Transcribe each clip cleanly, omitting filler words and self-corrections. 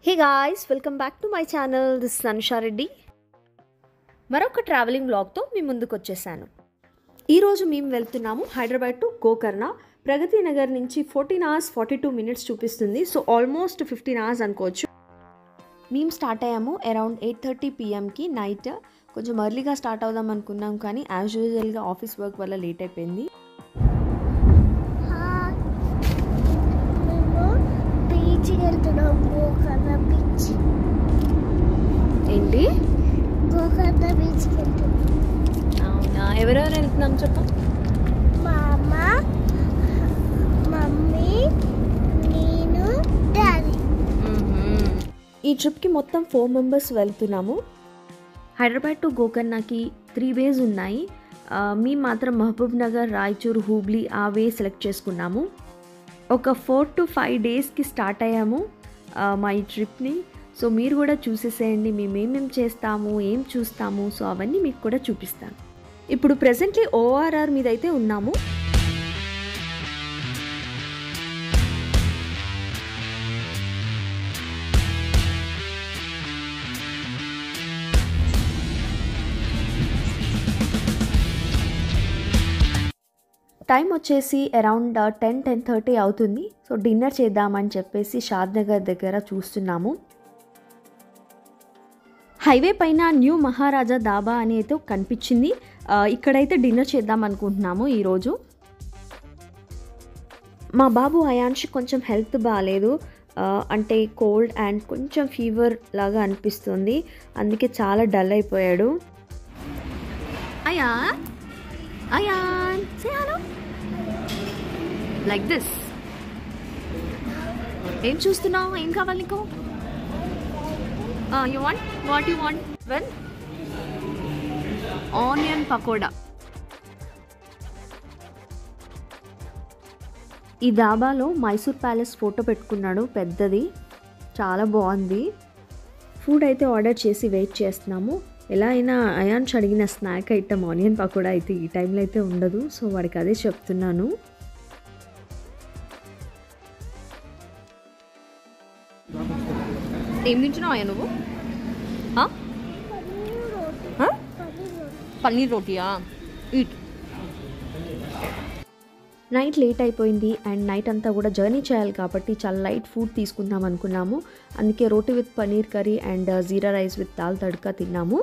Hey guys, welcome back to my channel. This is Anusha Reddy. మరొక travelling వ్లాగ్తో మీ ముందుకు వచ్చేసాను. ఈరోజు మేము వెళ్తున్నాము హైదరాబాద్ టు గోకర్ణ. ప్రగతి నగర్ నుంచి 14 hours 42 minutes చూపిస్తుంది. సో ఆల్మోస్ట్ 15 hours అనుకోవచ్చు. మేము స్టార్ట్ అయ్యాము అరౌండ్ 8:30 pmకి నైట్. కొంచెం ఎర్లీగా స్టార్ట్ అవుదాం అనుకున్నాం కానీ యాజ్ యూజువల్గా ఆఫీస్ వర్క్ వల్ల లేట్ అయిపోయింది. ఏంటి గోకర్ణ బీచ్ అవునా? ఎవరెవరు వెళ్తున్నాం చెప్పు. మా అమ్మ, మమ్మీ, నేను, డాడీ. ఈ ట్రిప్కి మొత్తం 4 members వెళ్తున్నాము. హైదరాబాద్ టు గోకర్ణకి 3 ways ఉన్నాయి. మేము మాత్రం మహబూబ్ నగర్, రాయచూర్, హూబ్లీ ఆ వే సెలెక్ట్ చేసుకున్నాము. ఒక 4 to 5 daysకి స్టార్ట్ అయ్యాము మా ఈ ట్రిప్ని. సో మీరు కూడా చూసేసేయండి మేము ఏమేమి చేస్తాము, ఏం చూస్తాము. సో అవన్నీ మీకు కూడా చూపిస్తాను. ఇప్పుడు ప్రెజెంట్లీ ORR మీద అయితే ఉన్నాము. టైం వచ్చేసి అరౌండ్ 10-10:30 అవుతుంది. సో డిన్నర్ చేద్దామని చెప్పేసి షాద్నగర్ దగ్గర చూస్తున్నాము. హైవే పైన న్యూ మహారాజా దాబా అని అయితే కనిపించింది. ఇక్కడైతే డిన్నర్ చేద్దాం అనుకుంటున్నాము ఈరోజు. మా బాబు అయాన్ష్ కొంచెం హెల్త్ బాగాలేదు, అంటే కోల్డ్ అండ్ కొంచెం ఫీవర్ లాగా అనిపిస్తుంది. అందుకే చాలా డల్ అయిపోయాడు. Ayaan say hello like this. ఏం చూస్తున్నావు? ఏం కావాలి నీకు? You want? What you want? Well, onion pakoda. ఈ దాబాలో మైసూర్ ప్యాలెస్ ఫోటో పెట్టుకున్నాడు పెద్దది, చాలా బాగుంది. ఫుడ్ అయితే ఆర్డర్ చేసి వెయిట్ చేస్తున్నాము. ఎలా అయినా అయాన్ష్ అడిగిన స్నాక్ ఐటమ్ ఆనియన్ పకోడా అయితే ఈ టైంలో అయితే ఉండదు. సో వాడికి అదే చెప్తున్నాను. ఏం తింటున్నావు అయ్యా నువ్వు? పన్నీర్ రోటీయా? ఈట్. నైట్ లేట్ అయిపోయింది అండ్ నైట్ అంతా కూడా జర్నీ చేయాలి కాబట్టి చాలా లైట్ ఫుడ్ తీసుకుందాం అనుకున్నాము. అందుకే roti with paneer curry and jeera rice with dal tadka తిన్నాము.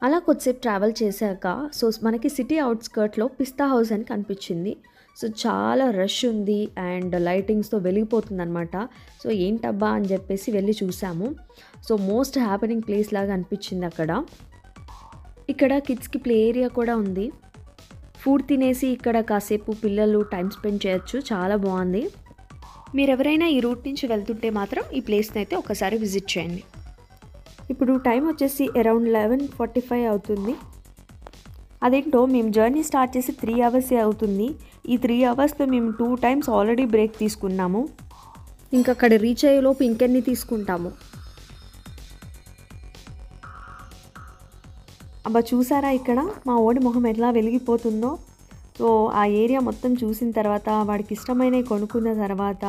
అలా కొద్దిసేపు ట్రావెల్ చేశాక సో మనకి సిటీ అవుట్స్కర్ట్లో పిస్తా హౌస్ అని కనిపించింది. సో చాలా రష్ ఉంది అండ్ లైటింగ్స్తో వెలిగిపోతుంది అనమాట. సో ఏంటబ్బా అని చెప్పేసి వెళ్ళి చూసాము. సో మోస్ట్ హ్యాపెనింగ్ ప్లేస్ లాగా అనిపించింది అక్కడ. ఇక్కడ కిడ్స్కి ప్లే ఏరియా కూడా ఉంది. ఫుడ్ తినేసి ఇక్కడ కాసేపు పిల్లలు టైం స్పెండ్ చేయొచ్చు. చాలా బాగుంది. మీరు ఎవరైనా ఈ రూట్ నుంచి వెళ్తుంటే మాత్రం ఈ ప్లేస్ని అయితే ఒకసారి విజిట్ చేయండి. ఇప్పుడు టైం వచ్చేసి అరౌండ్ 11:45 అవుతుంది. అదేంటో మేము జర్నీ స్టార్ట్ చేసి 3 hours అవుతుంది. ఈ 3 hours మేము 2 times ఆల్రెడీ బ్రేక్ తీసుకున్నాము. ఇంకా అక్కడ రీచ్ అయ్యేలోపు ఇంకెన్ని తీసుకుంటాము. అబ్బా చూసారా ఇక్కడ మా ఓడి మొహం ఎట్లా వెలిగిపోతుందో. సో ఆ ఏరియా మొత్తం చూసిన తర్వాత వాడికి ఇష్టమైనవి కొనుక్కున్న తర్వాత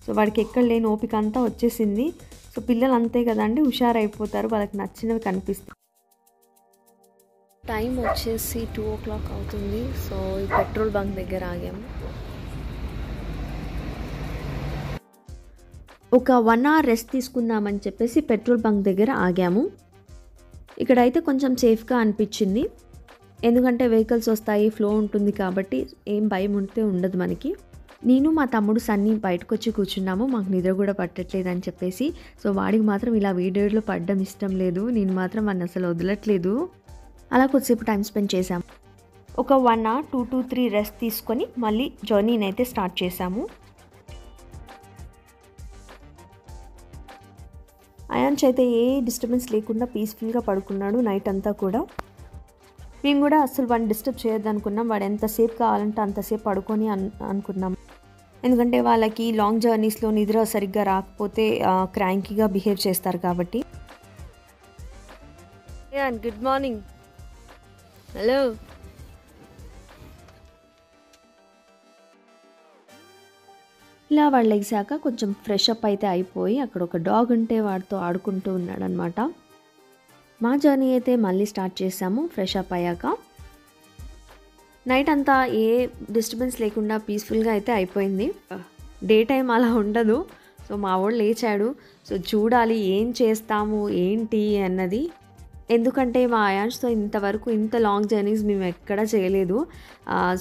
సో వాడికి ఎక్కడ లేని ఓపిక అంతా వచ్చేసింది. సో పిల్లలు అంతే కదండి, హుషారైపోతారు, వాళ్ళకి నచ్చినవి కనిపిస్తాయి. టైం వచ్చేసి 2 o'clock అవుతుంది. సో ఈ పెట్రోల్ బంక్ దగ్గర ఆగాము. ఒక 1 hour రెస్ట్ తీసుకుందామని చెప్పేసి పెట్రోల్ బంక్ దగ్గర ఆగాము. ఇక్కడైతే కొంచెం సేఫ్గా అనిపించింది, ఎందుకంటే వెహికల్స్ వస్తాయి, ఫ్లో ఉంటుంది కాబట్టి ఏం భయం ఉంటే ఉండదు మనకి. నేను మా తమ్ముడు సన్నీ బయటకు వచ్చి కూర్చున్నాము. మాకు నిద్ర కూడా పట్టట్లేదు అని చెప్పేసి. సో వాడికి మాత్రం ఇలా వీడియోలో పడడం ఇష్టం లేదు. నేను మాత్రం వాడిని అసలు వదలట్లేదు. అలా కొద్దిసేపు టైం స్పెండ్ చేశాము. ఒక 1 hour 2 to 3 రెస్ట్ తీసుకొని మళ్ళీ జర్నీని అయితే స్టార్ట్ చేశాము. అయాన్ష్ అయితే ఏ డిస్టర్బెన్స్ లేకుండా పీస్ఫుల్గా పడుకున్నాడు నైట్ అంతా కూడా. మేము కూడా అసలు వాడిని డిస్టర్బ్ చేయొద్దు అనుకున్నాం. వాడు ఎంతసేపు కావాలంటే అంతసేపు పడుకొని అనుకున్నాం. ఎందుకంటే వాళ్ళకి లాంగ్ జర్నీస్లో నిద్ర సరిగ్గా రాకపోతే క్రాంకీగా బిహేవ్ చేస్తారు కాబట్టి. Good morning. హలో ఇలా వాళ్ళు లెగిసాక కొంచెం ఫ్రెష్ అప్ అయితే అయిపోయి అక్కడ ఒక డాగ్ ఉంటే వాడితో ఆడుకుంటూ ఉన్నాడనమాట. మా జర్నీ అయితే మళ్ళీ స్టార్ట్ చేసాము ఫ్రెష్ అప్ అయ్యాక. నైట్ అంతా ఏ డిస్టర్బెన్స్ లేకుండా పీస్ఫుల్గా అయితే అయిపోయింది. డే టైం అలా ఉండదు. సో మా వాడు లేచాడు. సో చూడాలి ఏం చేస్తాము ఏంటి అన్నది. ఎందుకంటే మా అయాన్ష్తో ఇంతవరకు ఇంత లాంగ్ జర్నీస్ మేము ఎక్కడా చేయలేదు.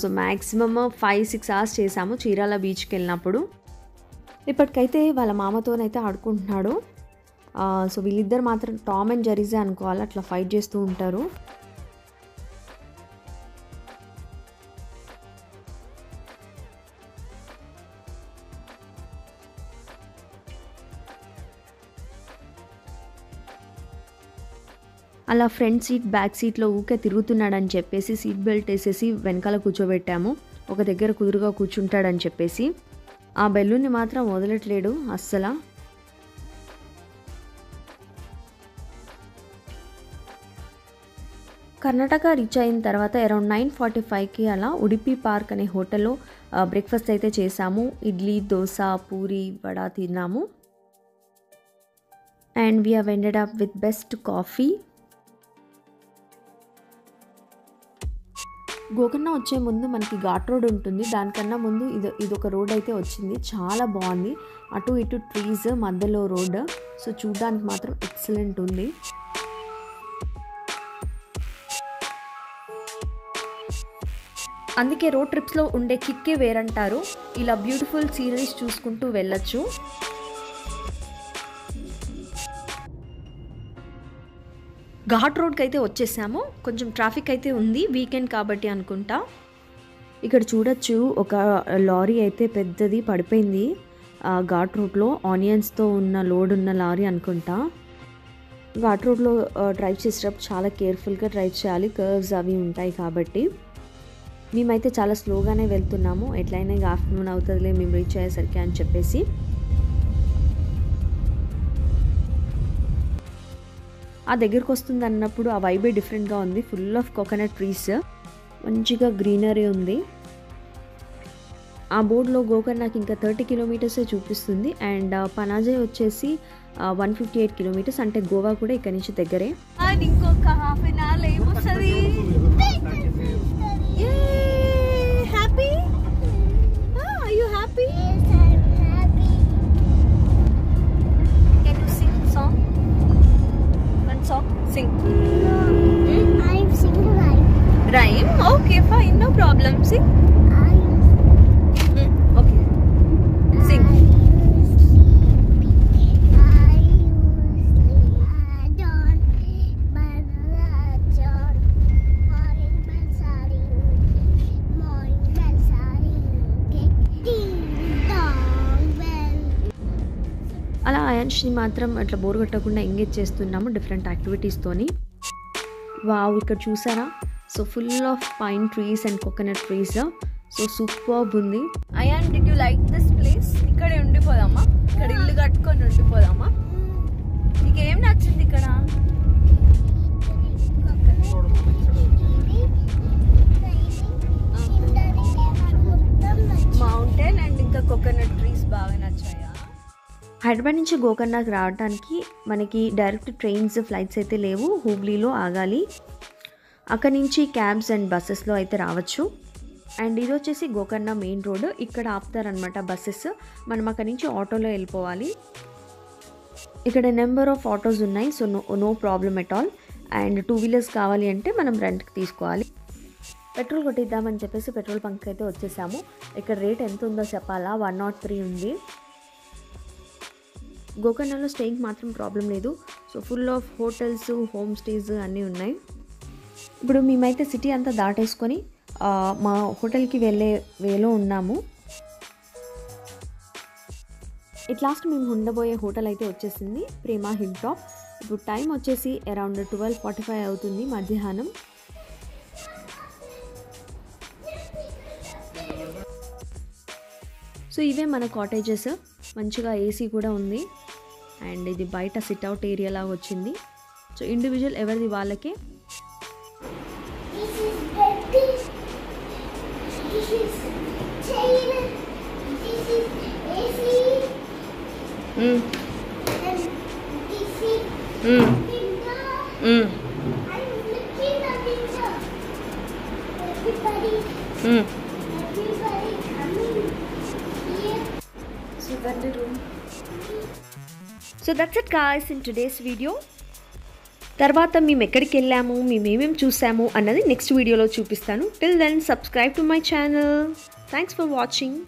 సో మ్యాక్సిమమ్ 5-6 అవర్స్ చేసాము చీరాల బీచ్కి వెళ్ళినప్పుడు. ఇప్పటికైతే వాళ్ళ మామతోనైతే ఆడుకుంటున్నాడు. సో వీళ్ళిద్దరు మాత్రం టామ్ అండ్ జెర్రీసే అనుకోవాలి, అట్లా ఫైట్ చేస్తూ ఉంటారు. అలా ఫ్రంట్ సీట్ బ్యాక్ సీట్లో ఊకే తిరుగుతున్నాడని చెప్పేసి సీట్ బెల్ట్ వేసేసి వెనకాల కూర్చోబెట్టాము. ఒక దగ్గర కుదురుగా కూర్చుంటాడని చెప్పేసి. ఆ బెలూన్ని మాత్రం వదలట్లేడు అస్సలు. కర్ణాటక రీచ్ అయిన తర్వాత అరౌండ్ 9:45కి అలా ఉడిపి పార్క్ అనే హోటల్లో బ్రేక్ఫాస్ట్ అయితే చేసాము. ఇడ్లీ, దోశ, పూరి, వడ తిన్నాము. And we have ended up with best coffee. Gokarna వచ్చే ముందు మనకి ఘాట్ రోడ్ ఉంటుంది. దానికన్నా ముందు ఇదొక రోడ్ అయితే వచ్చింది. చాలా బాగుంది. అటు ఇటు ట్రీస్, మధ్యలో రోడ్. సో చూడడానికి మాత్రం ఎక్సలెంట్ ఉంది. అందుకే రోడ్ ట్రిప్స్లో ఉండే కిక్కే వేరంటారు. ఇలా బ్యూటిఫుల్ సీనరీస్ చూసుకుంటూ వెళ్ళొచ్చు. ఘాట్ రోడ్కి అయితే వచ్చేసాము. కొంచెం ట్రాఫిక్ అయితే ఉంది, వీకెండ్ కాబట్టి అనుకుంటా. ఇక్కడ చూడొచ్చు ఒక లారీ అయితే పెద్దది పడిపోయింది ఘాట్ రోడ్లో. ఆనియన్స్తో ఉన్న లోడ్ ఉన్న లారీ అనుకుంటా. ఘాట్ రోడ్లో డ్రైవ్ చేసేటప్పుడు చాలా కేర్ఫుల్గా డ్రైవ్ చేయాలి, కర్వ్స్ అవి ఉంటాయి కాబట్టి. మేమైతే చాలా స్లోగానే వెళ్తున్నాము. ఎట్లయినా ఇక ఆఫ్టర్నూన్ అవుతుందిలే మేము రీచ్ అయ్యేసరికి అని చెప్పేసి. ఆ దగ్గరకు వస్తుంది అన్నప్పుడు ఆ వైబే డిఫరెంట్గా ఉంది. ఫుల్ ఆఫ్ కోకోనట్ ట్రీస్, మంచిగా గ్రీనరీ ఉంది. ఆ బోర్డులో గోకర్ణకి ఇంకా 30 కిలోమీటర్సే చూపిస్తుంది. అండ్ పనాజీ వచ్చేసి 158 కిలోమీటర్స్. అంటే గోవా కూడా ఇక్కడ నుంచి దగ్గరే. ఇంకొక హాఫ్ అన్ అవర్ ఏమొస్తుంది. Happy? Are you happy? Sing. I'm singing rhyme. Rhyme? Okay, fine, no problem. Sing. Okay. Sing. అలా అయాన్ష్ని మాత్రం అట్లా బోర్ కొట్టకుండా ఎంగేజ్ చేస్తున్నాము డిఫరెంట్ యాక్టివిటీస్తోని. వావ్, ఇక్కడ చూసారా? So full of pine trees and coconut trees. So superb ఉంది. Ayaan, did you like this place? ఇక్కడే ఉండిపోదామా? ఇక్కడ ఇల్లు కట్టుకొని ఉండిపోదామా? నీకేం నచ్చింది ఇక్కడ? మౌంటైన్ అండ్ ఇంకా కోకోనట్ ట్రీస్ బాగా నచ్చాయా? హైదరాబాద్ నుంచి గోకర్ణకి రావడానికి మనకి డైరెక్ట్ ట్రైన్స్, ఫ్లైట్స్ అయితే లేవు. హుబ్లీలో ఆగాలి. అక్కడి నుంచి క్యాబ్స్ అండ్ బస్సెస్లో అయితే రావచ్చు. అండ్ ఇది వచ్చేసి గోకర్ణ మెయిన్ రోడ్. ఇక్కడ ఆపుతారనమాట బస్సెస్. మనం అక్కడి నుంచి ఆటోలో వెళ్ళిపోవాలి. ఇక్కడ నెంబర్ ఆఫ్ ఆటోస్ ఉన్నాయి. So no problem at all. And 2 wheelers కావాలి అంటే మనం రెంట్కి తీసుకోవాలి. పెట్రోల్ కొట్టిద్దామని చెప్పేసి పెట్రోల్ బంక్ అయితే వచ్చేసాము. ఇక్కడ రేట్ ఎంత ఉందో చెప్పాలా? 103 ఉంది. గోకర్ణలో స్టేయింగ్ మాత్రం ప్రాబ్లం లేదు. So full of hotels, home stays అన్నీ ఉన్నాయి. ఇప్పుడు మేమైతే సిటీ అంతా దాటేసుకొని మా హోటల్కి వెళ్ళే వేలో ఉన్నాము. ఇట్ లాస్ట్ మేము ఉండబోయే హోటల్ అయితే వచ్చేసింది, ప్రేమ హిల్ టాప్. ఇప్పుడు టైం వచ్చేసి అరౌండ్ 12:45 అవుతుంది మధ్యాహ్నం. సో ఇవే మన కాటేజెస్. మంచిగా ఏసీ కూడా ఉంది. అండ్ ఇది బయట సిట్అవుట్ ఏరియా లాగా వచ్చింది. సో ఇండివిజువల్ ఎవరిది వాళ్ళకే. This is chair. This is AC. Mm. And this is Mm. finger. Mm. I'm looking at finger. Everybody Mm. coming here. So that's the room. So that's it guys in today's video. తర్వాత మేము ఎక్కడికి వెళ్ళాము మేము ఏమేమి చూసాము అన్నది next వీడియోలో చూపిస్తాను. Till then subscribe to my channel. Thanks for watching.